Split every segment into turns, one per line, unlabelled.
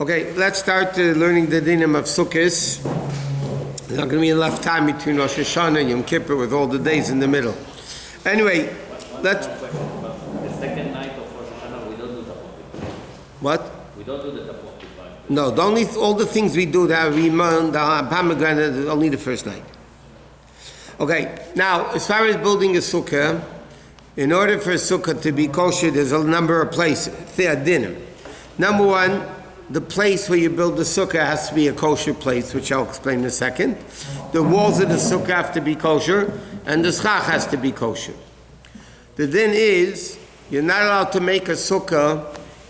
Okay, let's start learning the dinim of Sukkot. There's not going to be enough time between Rosh Hashanah and Yom Kippur with all the days in the middle. Anyway, let's...
The second night of Rosh Hashanah, we don't do the Tapot.
What?
We don't do the Tapot.
No, all the things we do, the Rimon, the pomegranate, only the first night. Okay, now, as far as building a sukkah, in order for a sukkah to be kosher, there's a number of places, dinim. Number one, the place where you build the sukkah has to be a kosher place, which I'll explain in a second. The walls of the sukkah have to be kosher, and the schach has to be kosher. The din is, you're not allowed to make a sukkah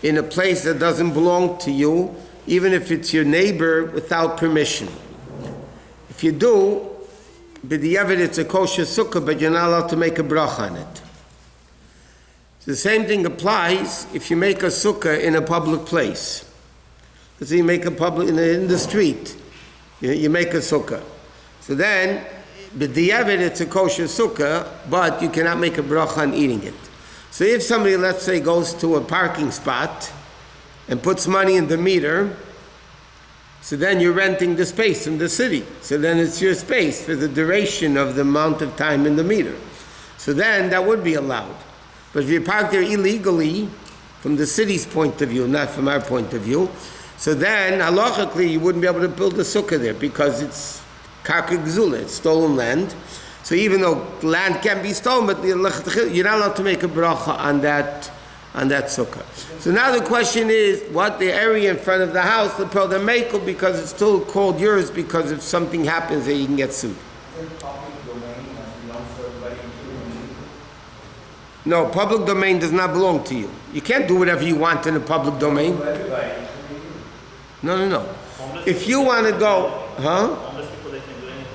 in a place that doesn't belong to you, even if it's your neighbor, without permission. If you do, b'diavad it's a kosher sukkah, but you're not allowed to make a bracha on it. The same thing applies if you make a sukkah in a public place. So you make a public in the street, you make a sukkah. So then, b'diavad it's a kosher sukkah, but you cannot make a bracha on eating it. So if somebody, let's say, goes to a parking spot and puts money in the meter, so then you're renting the space from the city. So then it's your space for the duration of the amount of time in the meter. So then that would be allowed. But if you park there illegally, from the city's point of view, not from our point of view, so then halachically you wouldn't be able to build a sukkah there because it's karka gzula, it's stolen land. So even though land can be stolen, but you're not allowed to make a bracha on that sukkah. So now the question is, what the area in front of the house, the product make, because it's still called yours, because if something happens there, you can get sued. No, public domain does not belong to you. You can't do whatever you want in a public domain. No. If you want to go,
Homeless people, they can do anything.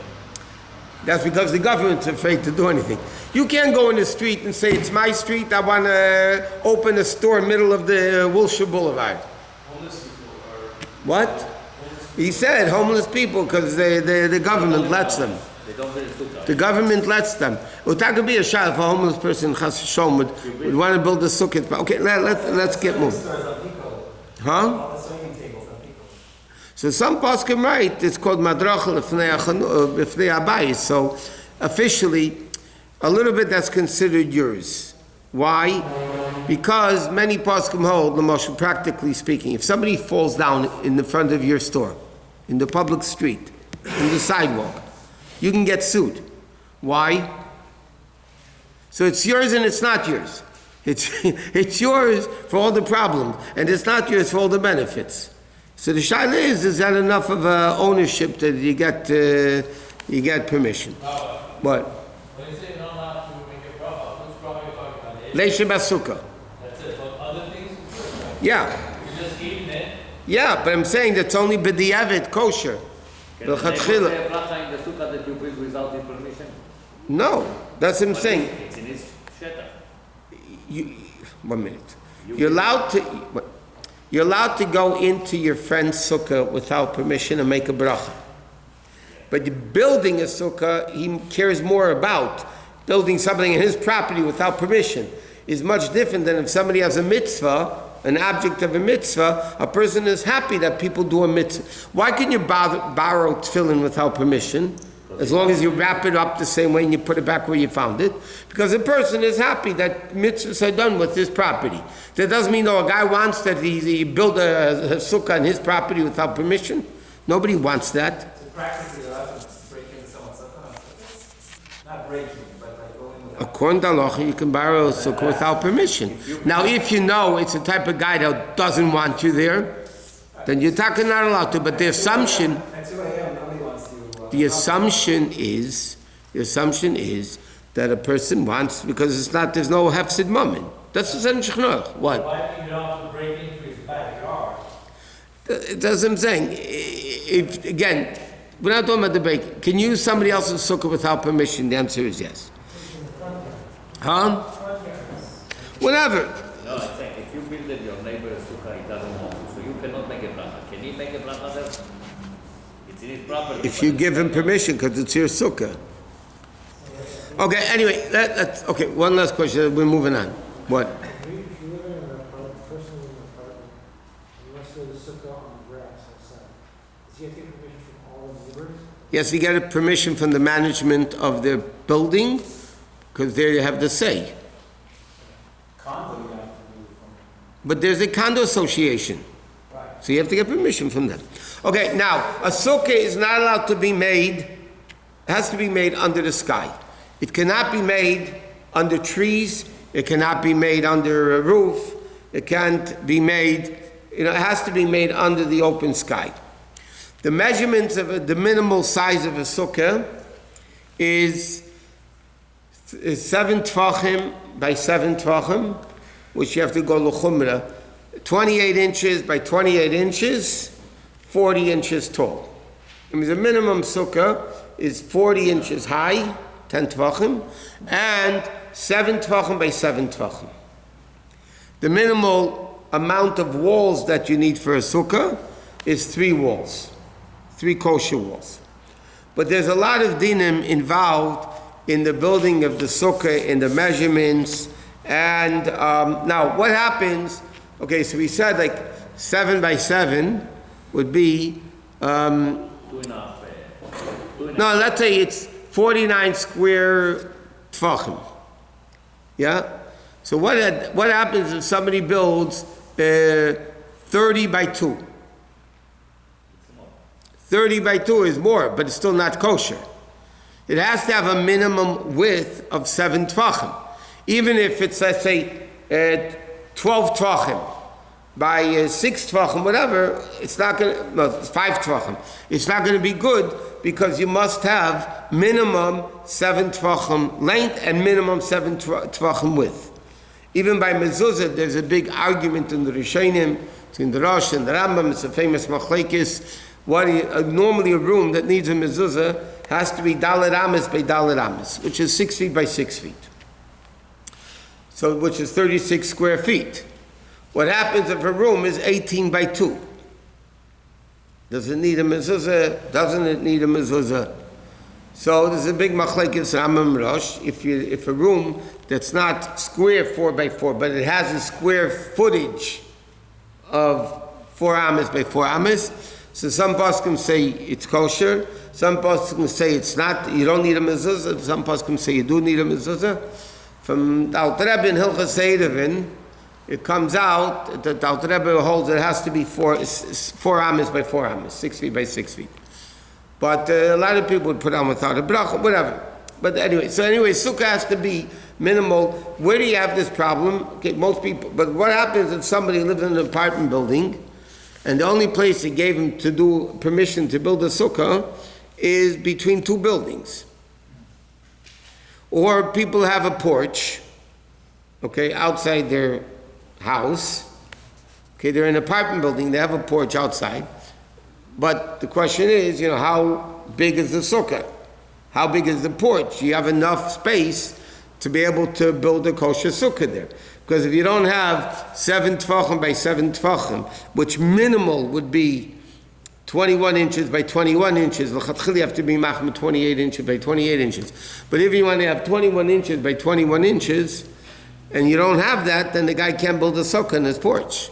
That's because the government's afraid to do anything. You can't go in the street and say, it's my street, I want to open a store in the middle of the Wilshire Boulevard.
Homeless people are...
What? He said homeless people because the government lets them.
They don't build sukkah.
The government lets them. That could be a shot if a homeless person chas v'sholom would want to build a sukkah. Okay, let's get moving. Huh? So some poskim write, it's called madracha l'fnei abayis. So officially, a little bit that's considered yours. Why? Because many poskim hold, l'moshel, practically speaking, if somebody falls down in the front of your store, in the public street, in the sidewalk, you can get sued. Why? So it's yours and it's not yours. It's yours for all the problems, and it's not yours for all the benefits. So the shaila is that enough of ownership that you get permission? What?
When you say you're not allowed to make a bracha, which bracha are you talking about?
Leisha basukah.
That's it. But other things?
Yeah.
You're just eating it?
Yeah, but I'm saying that's only b'diavad kosher.
Can you say a bracha in the sukkah that you build without his permission?
No, that's what I'm saying.
It's in his sheta.
1 minute. You're allowed to go into your friend's sukkah without permission and make a bracha. But building a sukkah, he cares more about. Building something in his property without permission is much different than if somebody has a mitzvah, an object of a mitzvah. A person is happy that people do a mitzvah. Why can you borrow tefillin without permission? As long as you wrap it up the same way and you put it back where you found it. Because a person is happy that mitzvahs are done with his property. That doesn't mean, a guy wants that he build a sukkah on his property without permission. Nobody wants that.
So practically, you're allowed to break into someone's sukkah? Not breaking, but like going without...
According to halacha, you can borrow a sukkah without permission. Now, if you know it's the type of guy that doesn't want you there, then you're talking not allowed to. But the assumption...
At 2 a.m., nobody wants to...
The assumption is that a person wants, because there's no hefsid moment. That's the sentence. What?
Why do you not have to break into his backyard?
That's what I'm saying. If, again, we're not talking about the break. Can you use somebody else's sukkah without permission? The answer is yes. Huh? Whatever.
No, I'm saying, if you build it, your neighbor's sukkah, he doesn't want to, so you cannot make a bracha. Can he make a bracha there? It's in his property.
If you give him permission, because it's your sukkah. Okay, anyway, that's okay. One last question. We're moving on. What?
If you live in an apartment, person in an apartment, you wants to build a sukkah on the grass outside, does he have to get permission from all the neighbors?
Yes, you get a permission from the management of the building, because there you have the say.
Condo you have to do from,
But there's a condo association,
right.
so you have to get permission from them. Okay, now, a sukkah is not allowed to be made, has to be made under the sky. It cannot be made under trees, it cannot be made under a roof, it can't be made, it has to be made under the open sky. The measurements of the minimal size of a sukkah is 7 tvachim by 7 tvachim, which you have to go l'chumrah, 28 inches by 28 inches, 40 inches tall. I mean, the minimum sukkah is 40 inches high, 10 tvachim, and 7 tvachim by 7 tvachim. The minimal amount of walls that you need for a sukkah is 3 walls, 3 kosher walls. But there's a lot of dinim involved in the building of the sukkah, in the measurements, and now what happens, okay, so we said like 7 by 7 would be, no, let's say it's 49 square tvachim. Yeah? So what happens if somebody builds 30 by 2? 30 by 2 is more, but it's still not kosher. It has to have a minimum width of 7 tvachim. Even if it's, let's say, 12 tvachim by 6 tvachim, whatever, it's not going to, no, it's 5 tvachim. It's not going to be good because you must have minimum 7 tvachim length and minimum 7 tvachim width. Even by mezuzah, there's a big argument in the Rishonim, between the Rosh and the Rambam. It's a famous machlekes. Normally a room that needs a mezuzah has to be dalet ames by dalet ames, which is 6 feet by 6 feet. So, which is 36 square feet. What happens if a room is 18 by 2? Does it need a mezuzah? Doesn't it need a mezuzah? So there's a big machlekes Rambam Rosh. If a room that's not square 4 by 4, but it has a square footage of 4 ames by 4 ames, so some poskim say it's kosher, some poskim say it's not, you don't need a mezuzah, some poskim say you do need a mezuzah. From the Alter Rebbe in Hilchos Eruvin, it comes out that the Alter Rebbe holds it has to be 4 ames by 4 ames, 6 feet by 6 feet. But a lot of people would put on without a bracha, whatever. But anyway, sukkah has to be minimal. Where do you have this problem? Okay, most people, but what happens if somebody lives in an apartment building and the only place they gave him to do permission to build a sukkah is between 2 buildings? Or people have a porch, okay, outside their house. Okay, they're in an apartment building, they have a porch outside. But the question is, how big is the sukkah? How big is the porch? You have enough space to be able to build a kosher sukkah there. Because if you don't have 7 tvachim by 7 tvachim, which minimal would be 21 inches by 21 inches, l'chatchil you have to be machmir 28 inches by 28 inches. But if you want to have 21 inches by 21 inches, and you don't have that, then the guy can't build a sukkah in his porch.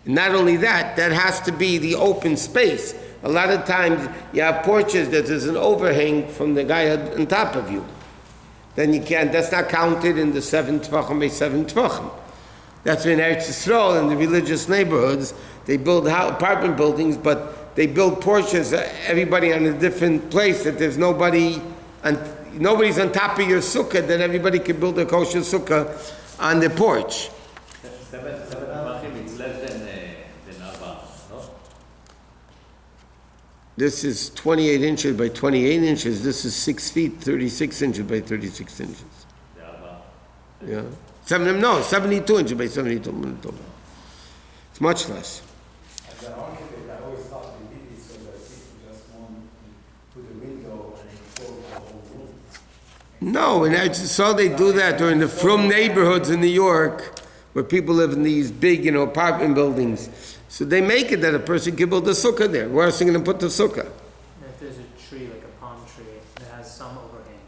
And not only that, that has to be the open space. A lot of times you have porches that there's an overhang from the guy on top of you. Then you can't, that's not counted in the 7 tvachim by 7 tvachim. That's when Eretz Yisrael in the religious neighborhoods, they build apartment buildings, but they build porches, everybody on a different place, that there's nobody's on top of your sukkah, that everybody can build a kosher sukkah on the porch.
7 tvachim, it's less than Abba, no?
This is 28 inches by 28 inches. This is 6 feet, 36 inches by 36 inches.
The Abba.
Yeah. 72 inches by 72. It's much less.
As an architect, I always thought they did it so that people just want to put a window and enclose the whole room.
No, and I just saw they do that during the frum neighborhoods in New York, where people live in these big, apartment buildings. So they make it that a person can build a sukkah there. Where else are you going to put the sukkah?
If there's a tree, like a palm tree, that has some overhang.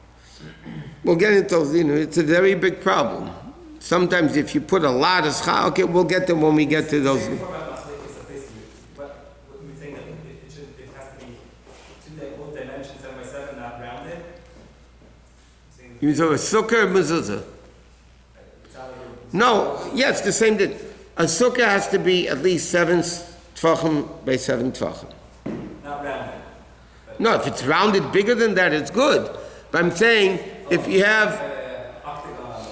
We'll get into those, it's a very big problem. Sometimes if you put a lot of okay, we'll get them when we get to those.
Same for
You mean so a sukkah or mezuzah? No, yes, the same thing. A sukkah has to be at least 7 tefachim by 7 tefachim.
Not rounded.
No, if it's rounded bigger than that, it's good. But I'm saying if you have...
Octagon or...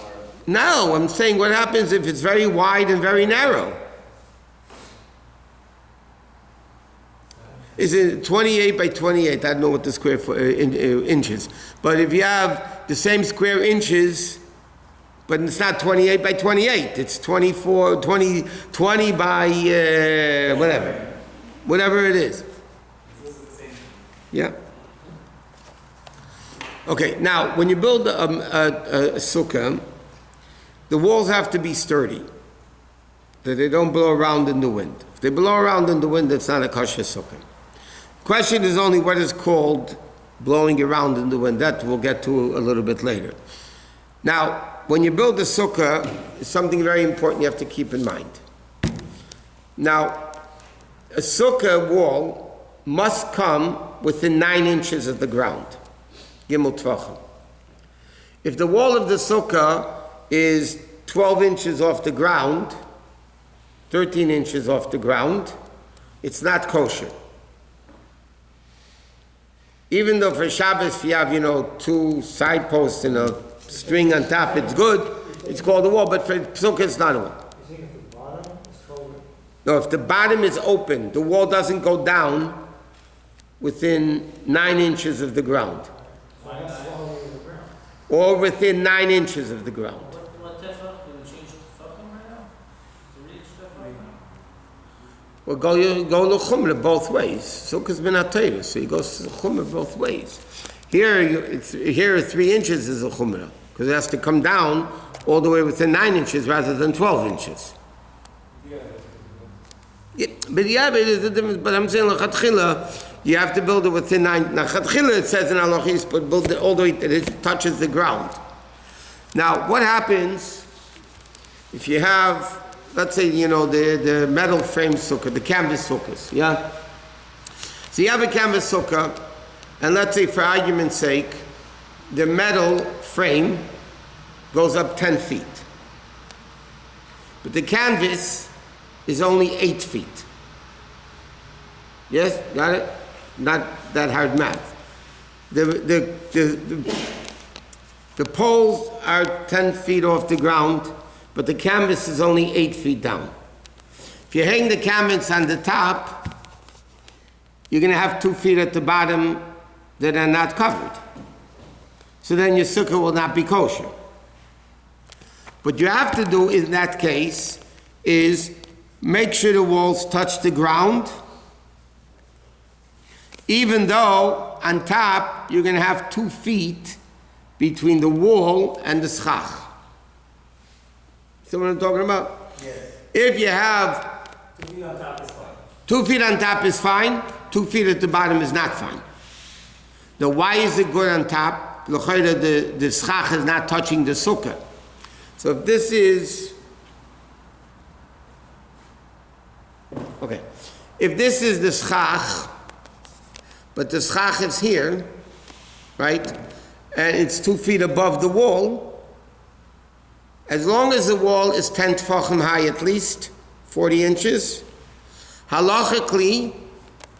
No, I'm saying what happens if it's very wide and very narrow? Is it 28 by 28? I don't know what the square inches. But if you have the same square inches, but it's not 28 by 28, it's 24, 20 by whatever. Whatever it is. Yeah. Okay, now when you build a sukkah, the walls have to be sturdy, that they don't blow around in the wind. If they blow around in the wind, it's not a kosher sukkah. Question is only what is called blowing around in the wind. That we'll get to a little bit later. Now, when you build a sukkah, it's something very important you have to keep in mind. Now, a sukkah wall must come within 9 inches of the ground. Gimel tvachim. If the wall of the sukkah is 12 inches off the ground, 13 inches off the ground, it's not kosher. Even though for Shabbos, if you have, 2 side posts and a string on top, it's good. It's called a wall, but for sukkah, it's not a wall.
You think if the bottom is 12?
No, if the bottom is open, the wall doesn't go down within 9 inches of the ground.
So that's swallowing the ground.
Or within 9 inches of the ground.
What tefach? Did we change the tefachim right now? To reach tefach?
Well, go l'chumra both ways. Sukkah's been atayra, so you go l'chumra both ways. Here 3 inches is a chumra, because it has to come down all the way within 9 inches rather than 12 inches. Yeah, but it is a difference. But I'm saying l'chatchila, you have to build it within 9. Now, l'chatchila it says in halachis, but build it all the way that it touches the ground. Now, what happens if you have, let's say, the metal frame sukkah, the canvas sukkahs, yeah? So you have a canvas sukkah, and let's say, for argument's sake, the metal frame goes up 10 feet. But the canvas is only 8 feet. Yes? Got it? Not that hard math. The poles are 10 feet off the ground, but the canvas is only 8 feet down. If you hang the canvas on the top, you're going to have 2 feet at the bottom that are not covered. So then your sukkah will not be kosher. What you have to do in that case is make sure the walls touch the ground, even though on top you're going to have 2 feet between the wall and the schach. See what I'm talking about?
Yes.
If you have
2 feet on top is fine.
2 feet on top is fine, 2 feet at the bottom is not fine. Now, why is it good on top? The schach is not touching the sukkah. So if this is, okay, if this is the schach, but the schach is here, right, and it's 2 feet above the wall, as long as the wall is 10 tefachim high at least, 40 inches, halachically,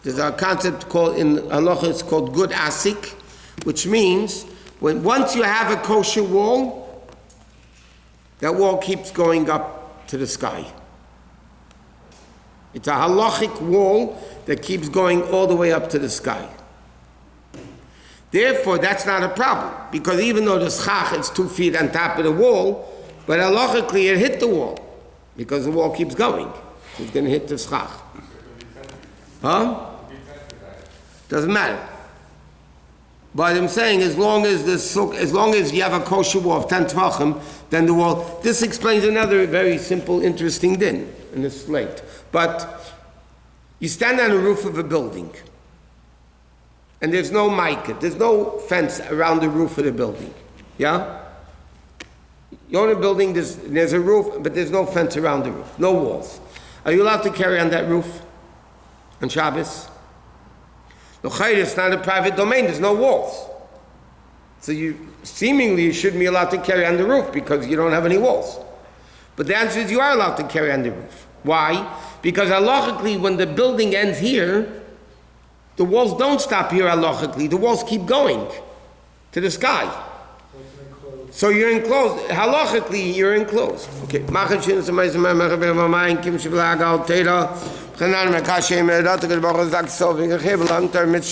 there's a concept called, in halacha, it's called good asik, which means once you have a kosher wall, that wall keeps going up to the sky. It's a halachic wall that keeps going all the way up to the sky. Therefore, that's not a problem, because even though the schach is 2 feet on top of the wall, but halachically it hit the wall, because the wall keeps going. So it's going to hit the schach. Huh? Doesn't matter. But I'm saying as long as you have a kosher wall of 10 tefachim, then the wall. This explains another very simple, interesting din in the slate. But you stand on the roof of a building, and there's no mica, there's no fence around the roof of the building. Yeah? You own a building, there's a roof, but there's no fence around the roof, no walls. Are you allowed to carry on that roof on Shabbos? No, it's not a private domain, there's no walls. So seemingly you shouldn't be allowed to carry on the roof because you don't have any walls. But the answer is you are allowed to carry on the roof. Why? Because halachically, when the building ends here, the walls don't stop here halachically. The walls keep going to the sky. So you're enclosed. Halachically, you're enclosed. Okay.